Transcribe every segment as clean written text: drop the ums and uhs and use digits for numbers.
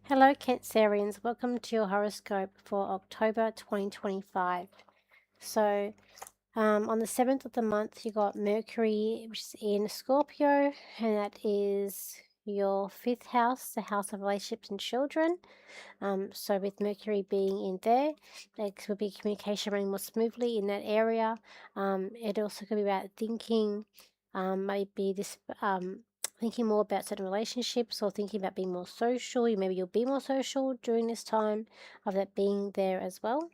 Hello, Cancerians. Welcome to your horoscope for October 2025. So, on the 7th of the month, you got Mercury, which is in Scorpio, and that is your fifth house, the house of relationships and children. So, with Mercury being in there, there could be communication running more smoothly in that area. It also could be about thinking, maybe this thinking more about certain relationships or thinking about being more social. Maybe you'll be more social during this time of that being there as well.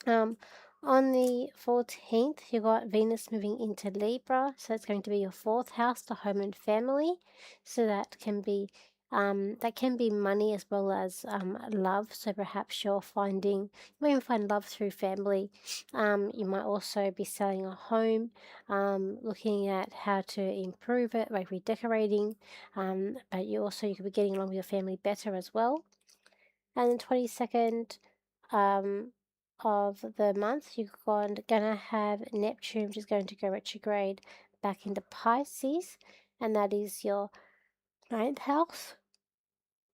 Um, on the 14th, you got Venus moving into Libra, so it's going to be your fourth house, the home and family. So that can be money as well as love. So perhaps you might even find love through family. You might also be selling a home, looking at how to improve it, like redecorating. But you could be getting along with your family better as well. And the 22nd, um, of the month, you're gonna have Neptune, which is going to go retrograde back into Pisces, and that is your ninth house,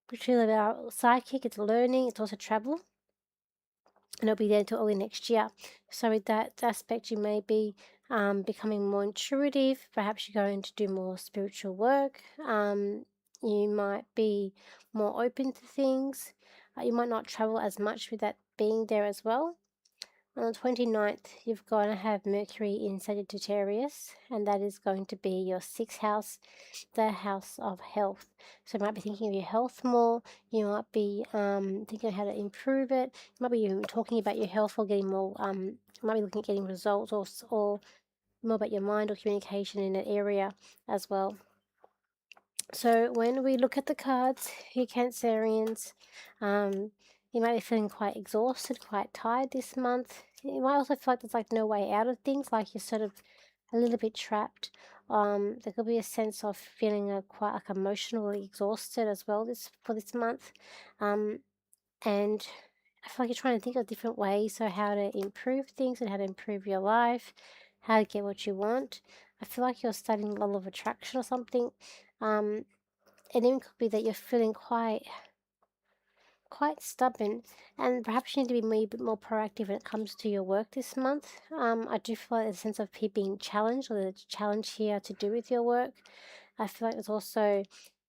which is about psychic, it's learning, it's also travel, and it'll be there until early next year. So with that aspect, you may be becoming more intuitive. Perhaps you're going to do more spiritual work. You might be more open to things. You might not travel as much with that being there as well. On the 29th, you've got to have Mercury in Sagittarius, and that is going to be your sixth house, the house of health. So you might be thinking of your health more. You might be thinking of how to improve it. You might be even talking about your health or getting more. You might be looking at getting results or more about your mind or communication in that area as well. So when we look at the cards, you Cancerians, you might be feeling quite exhausted, quite tired this month. You might also feel like there's like no way out of things, like you're sort of a little bit trapped. There could be a sense of feeling quite like emotionally exhausted as well this month. And I feel like you're trying to think of different ways, so how to improve things and how to improve your life, how to get what you want. I feel like you're studying a lot of attraction or something. It even could be that you're feeling quite stubborn, and perhaps you need to be maybe a bit more proactive when it comes to your work this month. I do feel like there's a sense of being challenged, or there's a challenge here to do with your work. I feel like there's also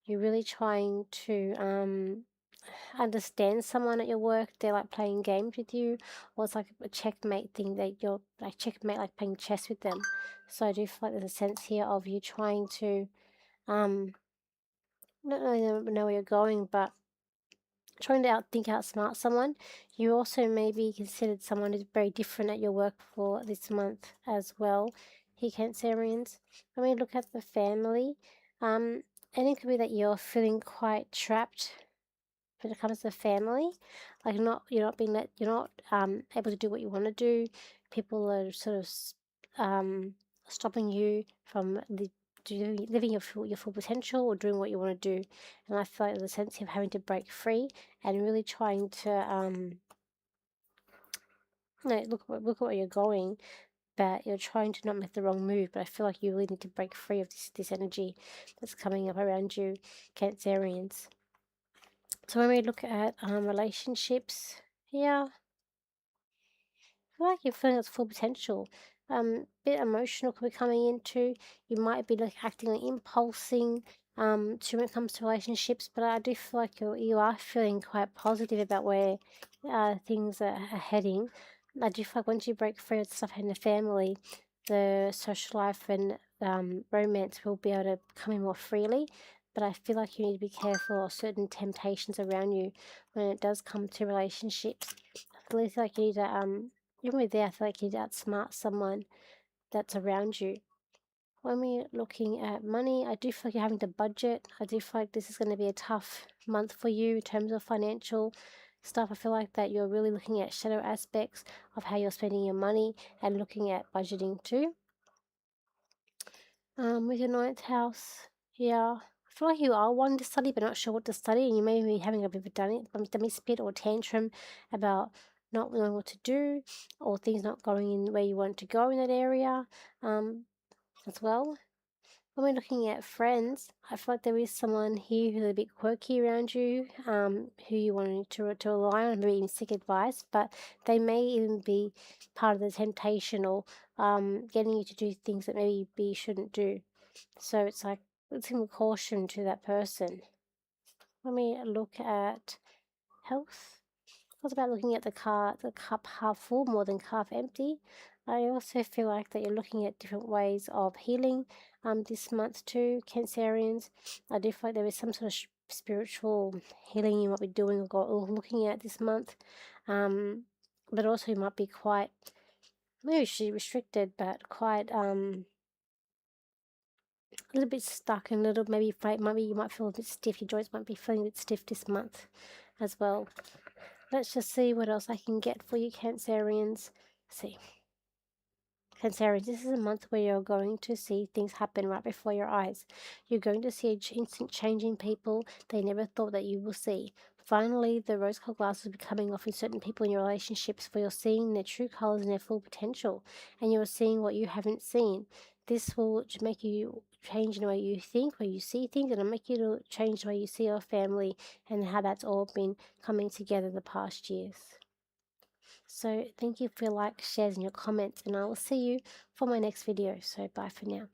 you're really trying to understand someone at your work. They're like playing games with you, or it's like a checkmate thing that you're like checkmate, like playing chess with them. So I do feel like there's a sense here of you trying to um not really know where you're going, but trying to outsmart someone. You also may be considered someone who's very different at your work for this month as well, he Cancerians. When we look at the family, and it could be that you're feeling quite trapped when it comes to family. Like you're not able to do what you want to do. People are sort of stopping you from living your full potential or doing what you want to do. And I feel like there's a sense of having to break free and really trying to no, look at where you're going, but you're trying to not make the wrong move. But I feel like you really need to break free of this energy that's coming up around you, Cancerians. So when we look at relationships, yeah, I feel like you're feeling its full potential. Bit emotional could be coming into. You might be like acting on impulsing. To when it comes to relationships, but I do feel like you are feeling quite positive about where things are heading. I do feel like once you break free of stuff in the family, the social life and romance will be able to come in more freely. But I feel like you need to be careful of certain temptations around you when it does come to relationships. I really feel like you need to even with there, I feel like you need to outsmart someone that's around you. When we're looking at money, I do feel like you're having to budget. I do feel like this is going to be a tough month for you in terms of financial stuff. I feel like that you're really looking at shadow aspects of how you're spending your money and looking at budgeting too. With your ninth house, yeah. I feel like you are wanting to study but not sure what to study, and you may be having a bit of a dummy spit or tantrum about not knowing what to do or things not going in where you want to go in that area as well. when we're looking at friends, I feel like there is someone here who's a bit quirky around you, who you want to rely on, maybe even seek advice, but they may even be part of the temptation, or getting you to do things that maybe you shouldn't do. So it's like, let's give caution to that person. Let me look at health. I was about looking at the cup half full more than half empty. I also feel like that you're looking at different ways of healing this month too, Cancerians. I do feel like there is some sort of spiritual healing you might be doing or looking at this month. But also you might be quite, maybe she's restricted, but quite a little bit stuck and a little, maybe you might feel a bit stiff. Your joints might be feeling a bit stiff this month as well. Let's just see what else I can get for you, Cancerians. Let's see. Cancerians, this is a month where you're going to see things happen right before your eyes. You're going to see an instant change in people they never thought that you will see. Finally, the rose-colored glasses will be coming off in certain people in your relationships, for you're seeing their true colors and their full potential, and you're seeing what you haven't seen. This will make you change in the way you think, where you see things, and it'll make you to change the way you see your family and how that's all been coming together the past years. So thank you for your likes, shares, and your comments, and I will see you for my next video. So bye for now.